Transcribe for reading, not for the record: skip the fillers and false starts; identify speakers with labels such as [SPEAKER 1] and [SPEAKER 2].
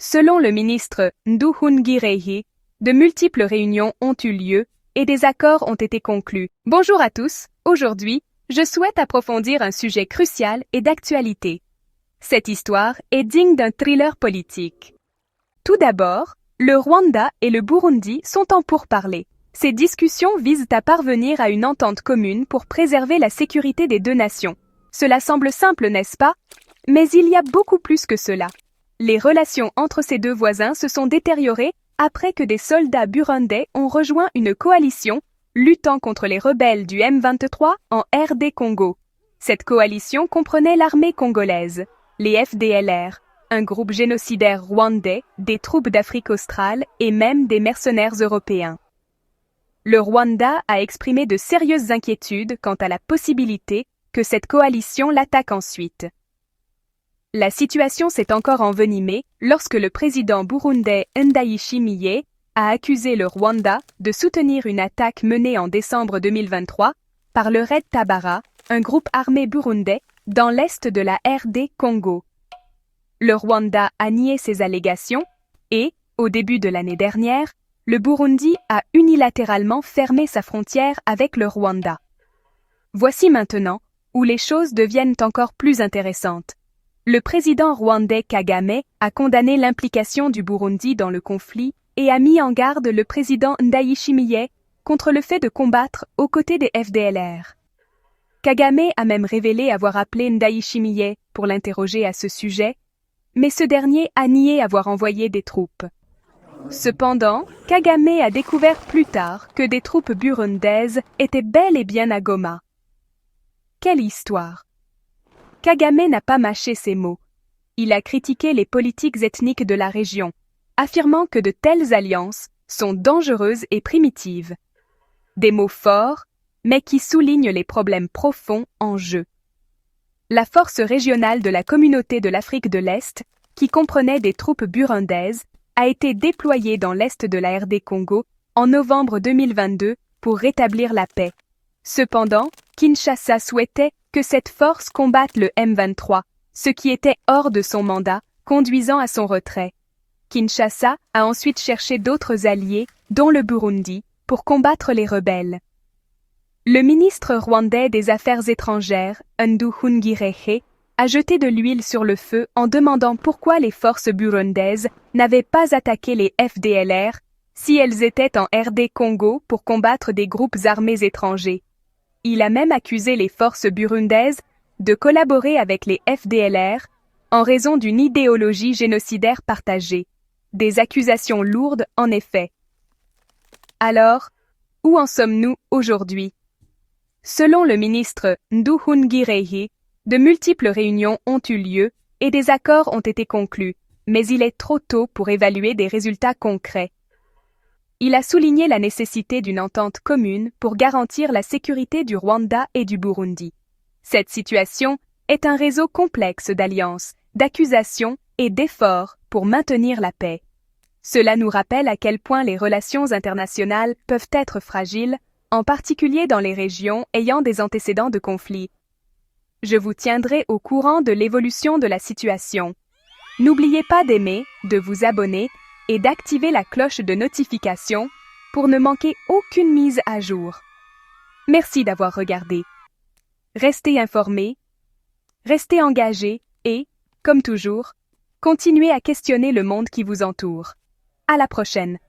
[SPEAKER 1] Selon le ministre Nduhungirehe, de multiples réunions ont eu lieu et des accords ont été conclus. Bonjour à tous, aujourd'hui, je souhaite approfondir un sujet crucial et d'actualité. Cette histoire est digne d'un thriller politique. Tout d'abord, le Rwanda et le Burundi sont en pourparlers. Ces discussions visent à parvenir à une entente commune pour préserver la sécurité des deux nations. Cela semble simple, n'est-ce pas? Mais il y a beaucoup plus que cela. Les relations entre ces deux voisins se sont détériorées après que des soldats burundais ont rejoint une coalition luttant contre les rebelles du M23 en RD Congo. Cette coalition comprenait l'armée congolaise, les FDLR, un groupe génocidaire rwandais, des troupes d'Afrique australe et même des mercenaires européens. Le Rwanda a exprimé de sérieuses inquiétudes quant à la possibilité que cette coalition l'attaque ensuite. La situation s'est encore envenimée lorsque le président burundais Ndayishimiye a accusé le Rwanda de soutenir une attaque menée en décembre 2023 par le Red Tabara, un groupe armé burundais, dans l'est de la RD Congo. Le Rwanda a nié ces allégations et, au début de l'année dernière, le Burundi a unilatéralement fermé sa frontière avec le Rwanda. Voici maintenant où les choses deviennent encore plus intéressantes. Le président rwandais Kagame a condamné l'implication du Burundi dans le conflit et a mis en garde le président Ndayishimiye contre le fait de combattre aux côtés des FDLR. Kagame a même révélé avoir appelé Ndayishimiye pour l'interroger à ce sujet, mais ce dernier a nié avoir envoyé des troupes. Cependant, Kagame a découvert plus tard que des troupes burundaises étaient bel et bien à Goma. Quelle histoire! Kagame n'a pas mâché ses mots. Il a critiqué les politiques ethniques de la région, affirmant que de telles alliances sont dangereuses et primitives. Des mots forts, mais qui soulignent les problèmes profonds en jeu. La force régionale de la communauté de l'Afrique de l'Est, qui comprenait des troupes burundaises, a été déployée dans l'est de la RD Congo en novembre 2022 pour rétablir la paix. Cependant, Kinshasa souhaitait que cette force combatte le M23, ce qui était hors de son mandat, conduisant à son retrait. Kinshasa a ensuite cherché d'autres alliés, dont le Burundi, pour combattre les rebelles. Le ministre rwandais des Affaires étrangères, Nduhungirehe, a jeté de l'huile sur le feu en demandant pourquoi les forces burundaises n'avaient pas attaqué les FDLR si elles étaient en RD Congo pour combattre des groupes armés étrangers. Il a même accusé les forces burundaises de collaborer avec les FDLR en raison d'une idéologie génocidaire partagée. Des accusations lourdes, en effet. Alors, où en sommes-nous aujourd'hui? Selon le ministre Nduhungirehe, de multiples réunions ont eu lieu et des accords ont été conclus, mais il est trop tôt pour évaluer des résultats concrets. Il a souligné la nécessité d'une entente commune pour garantir la sécurité du Rwanda et du Burundi. Cette situation est un réseau complexe d'alliances, d'accusations et d'efforts pour maintenir la paix. Cela nous rappelle à quel point les relations internationales peuvent être fragiles, en particulier dans les régions ayant des antécédents de conflit. Je vous tiendrai au courant de l'évolution de la situation. N'oubliez pas d'aimer, de vous abonner et d'activer la cloche de notification pour ne manquer aucune mise à jour. Merci d'avoir regardé. Restez informés, restez engagés et, comme toujours, continuez à questionner le monde qui vous entoure. À la prochaine.